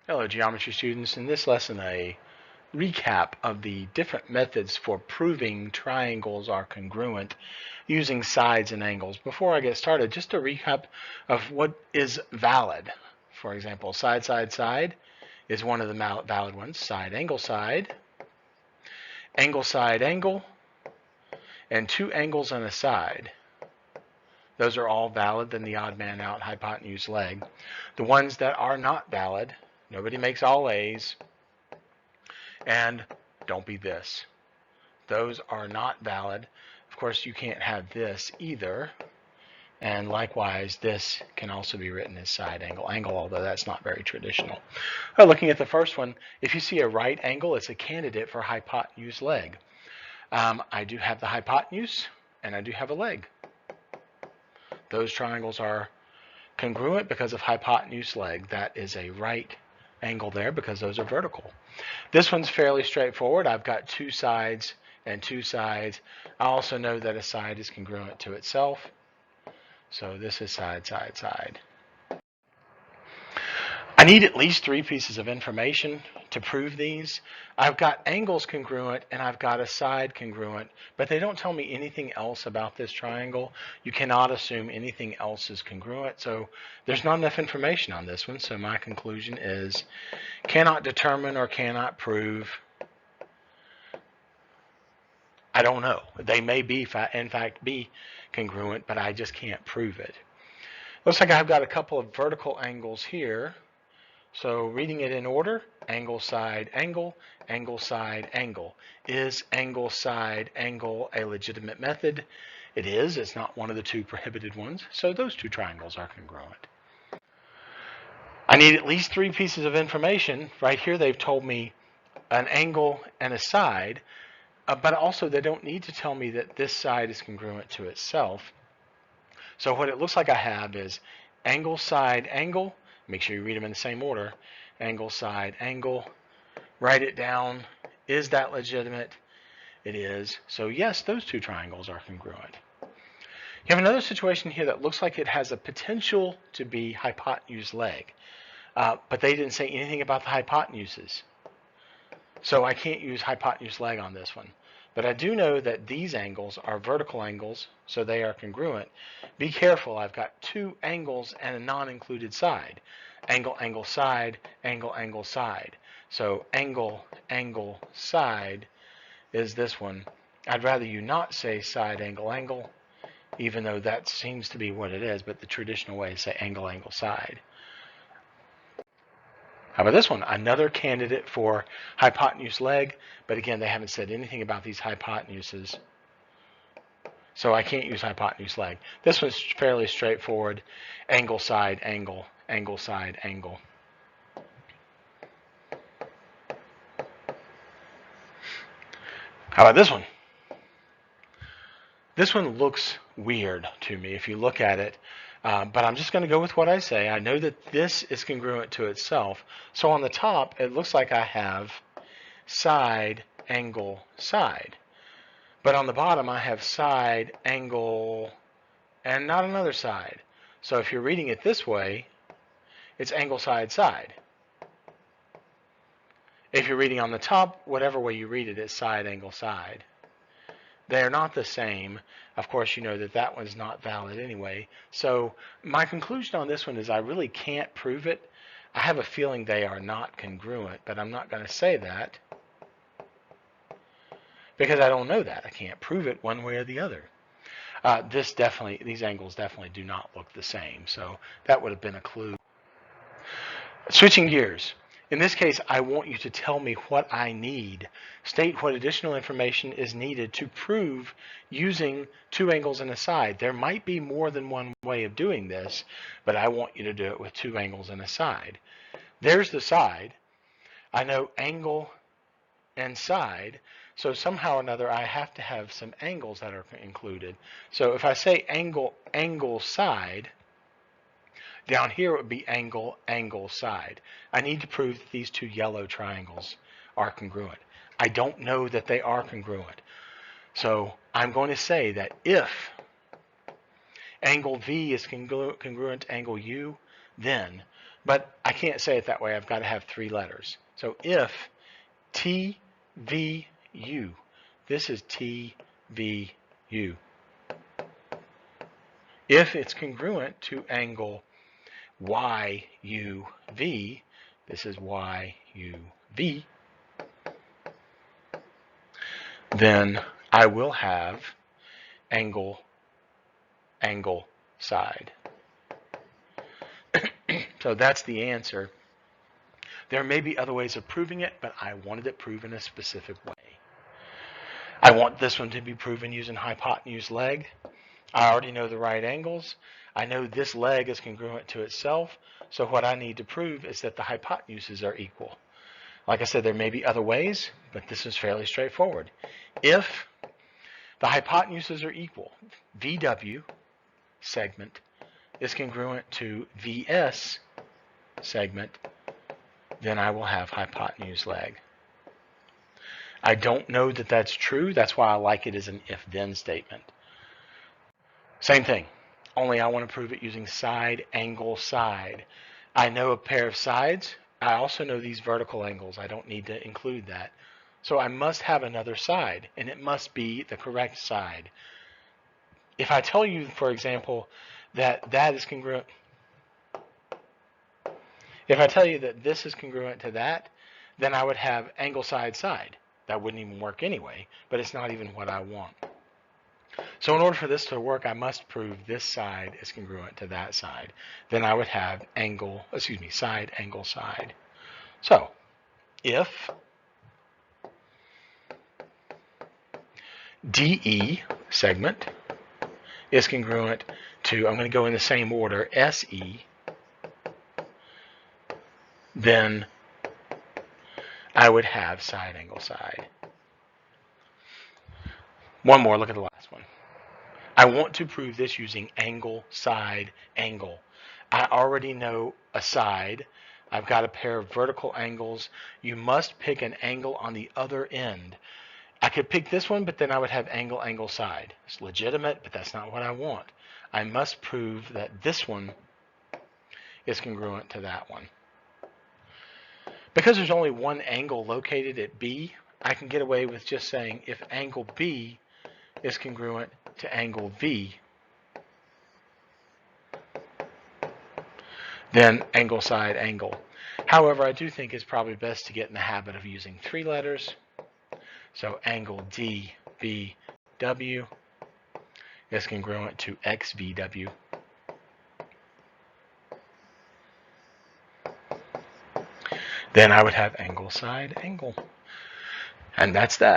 Hello, geometry students. In this lesson, a recap of the different methods for proving triangles are congruent using sides and angles. Before I get started, just a recap of what is valid. For example, side, side, side is one of the valid ones. Side, angle, and two angles and a side. Those are all valid than the odd man out hypotenuse leg. The ones that are not valid, nobody makes all A's, and don't be this. Those are not valid. Of course, you can't have this either. And likewise, this can also be written as side angle, although that's not very traditional. Well, looking at the first one, if you see a right angle, it's a candidate for hypotenuse leg. I do have the hypotenuse, and I do have a leg. Those triangles are congruent because of hypotenuse leg. That is a right angle there because those are vertical. This one's fairly straightforward. I've got two sides and two sides. I also know that a side is congruent to itself. So this is side, side, side. I need at least three pieces of information to prove these. I've got angles congruent and I've got a side congruent, but they don't tell me anything else about this triangle. You cannot assume anything else is congruent, so there's not enough information on this one. So my conclusion is cannot determine or cannot prove. I don't know. They may be, in fact, be congruent, but I just can't prove it. Looks like I've got a couple of vertical angles here. So reading it in order, angle, side, angle, angle, side, angle. Is angle, side, angle a legitimate method? It is. It's not one of the two prohibited ones. So those two triangles are congruent. I need at least three pieces of information. Right here they've told me an angle and a side, but also they don't need to tell me that this side is congruent to itself. So what it looks like I have is angle, side, angle. Make sure you read them in the same order. Angle, side, angle. Write it down. Is that legitimate? It is. So yes, those two triangles are congruent. You have another situation here that looks like it has a potential to be hypotenuse leg, but they didn't say anything about the hypotenuses. So I can't use hypotenuse leg on this one. But I do know that these angles are vertical angles, so they are congruent. Be careful, I've got two angles and a non-included side. Angle, angle, side, angle, angle, side. So angle, angle, side is this one. I'd rather you not say side, angle, angle, even though that seems to be what it is, but the traditional way is say angle, angle, side. How about this one? Another candidate for hypotenuse leg, but again, they haven't said anything about these hypotenuses. So I can't use hypotenuse leg. This one's fairly straightforward. Angle, side, angle, angle, side, angle. How about this one? This one looks weird to me if you look at it. But I'm just going to go with what I say. I know that this is congruent to itself. So on the top, it looks like I have side, angle, side. But on the bottom, I have side, angle, and not another side. So if you're reading it this way, it's angle, side, side. If you're reading on the top, whatever way you read it, it's side, angle, side. They're not the same. Of course, you know that that one's not valid anyway. So my conclusion on this one is I really can't prove it. I have a feeling they are not congruent, but I'm not going to say that because I don't know that. I can't prove it one way or the other. These angles definitely do not look the same. So that would have been a clue. Switching gears. In this case, I want you to tell me what I need. State what additional information is needed to prove using two angles and a side. There might be more than one way of doing this, but I want you to do it with two angles and a side. There's the side. I know angle and side, so somehow or another I have to have some angles that are included. So if I say angle, angle, side, down here it would be angle, angle, side. I need to prove that these two yellow triangles are congruent. I don't know that they are congruent. So I'm going to say that if angle V is congruent to angle U, then But I can't say it that way. I've got to have 3 letters. So if TVU, this is TVU. If it's congruent to angle YUV, this is YUV, then I will have angle side. So that's the answer. There may be other ways of proving it, but I wanted it proven a specific way. I want this one to be proven using hypotenuse leg. I already know the right angles. I know this leg is congruent to itself, so what I need to prove is that the hypotenuses are equal. Like I said, there may be other ways, but this is fairly straightforward. If the hypotenuses are equal, VW segment is congruent to VS segment, then I will have hypotenuse leg. I don't know that that's true. That's why I like it as an if-then statement. Same thing, only I want to prove it using side, angle, side. I know a pair of sides. I also know these vertical angles. I don't need to include that. So I must have another side, and it must be the correct side. If I tell you, for example, that that is congruent, if I tell you that this is congruent to that, then I would have angle side side. That wouldn't even work anyway, but it's not even what I want. So in order for this to work, I must prove this side is congruent to that side. Then I would have side, angle, side. So if DE segment is congruent to, I'm going to go in the same order, SE, then I would have side, angle, side. One more, look at the last one. I want to prove this using angle, side, angle. I already know a side. I've got a pair of vertical angles. You must pick an angle on the other end. I could pick this one, but then I would have angle, angle, side. It's legitimate, but that's not what I want. I must prove that this one is congruent to that one. Because there's only one angle located at B, I can get away with just saying if angle B is congruent to angle V, then angle, side, angle. However, I do think it's probably best to get in the habit of using 3 letters. So angle DBW is congruent to XVW. Then I would have angle, side, angle. And that's that.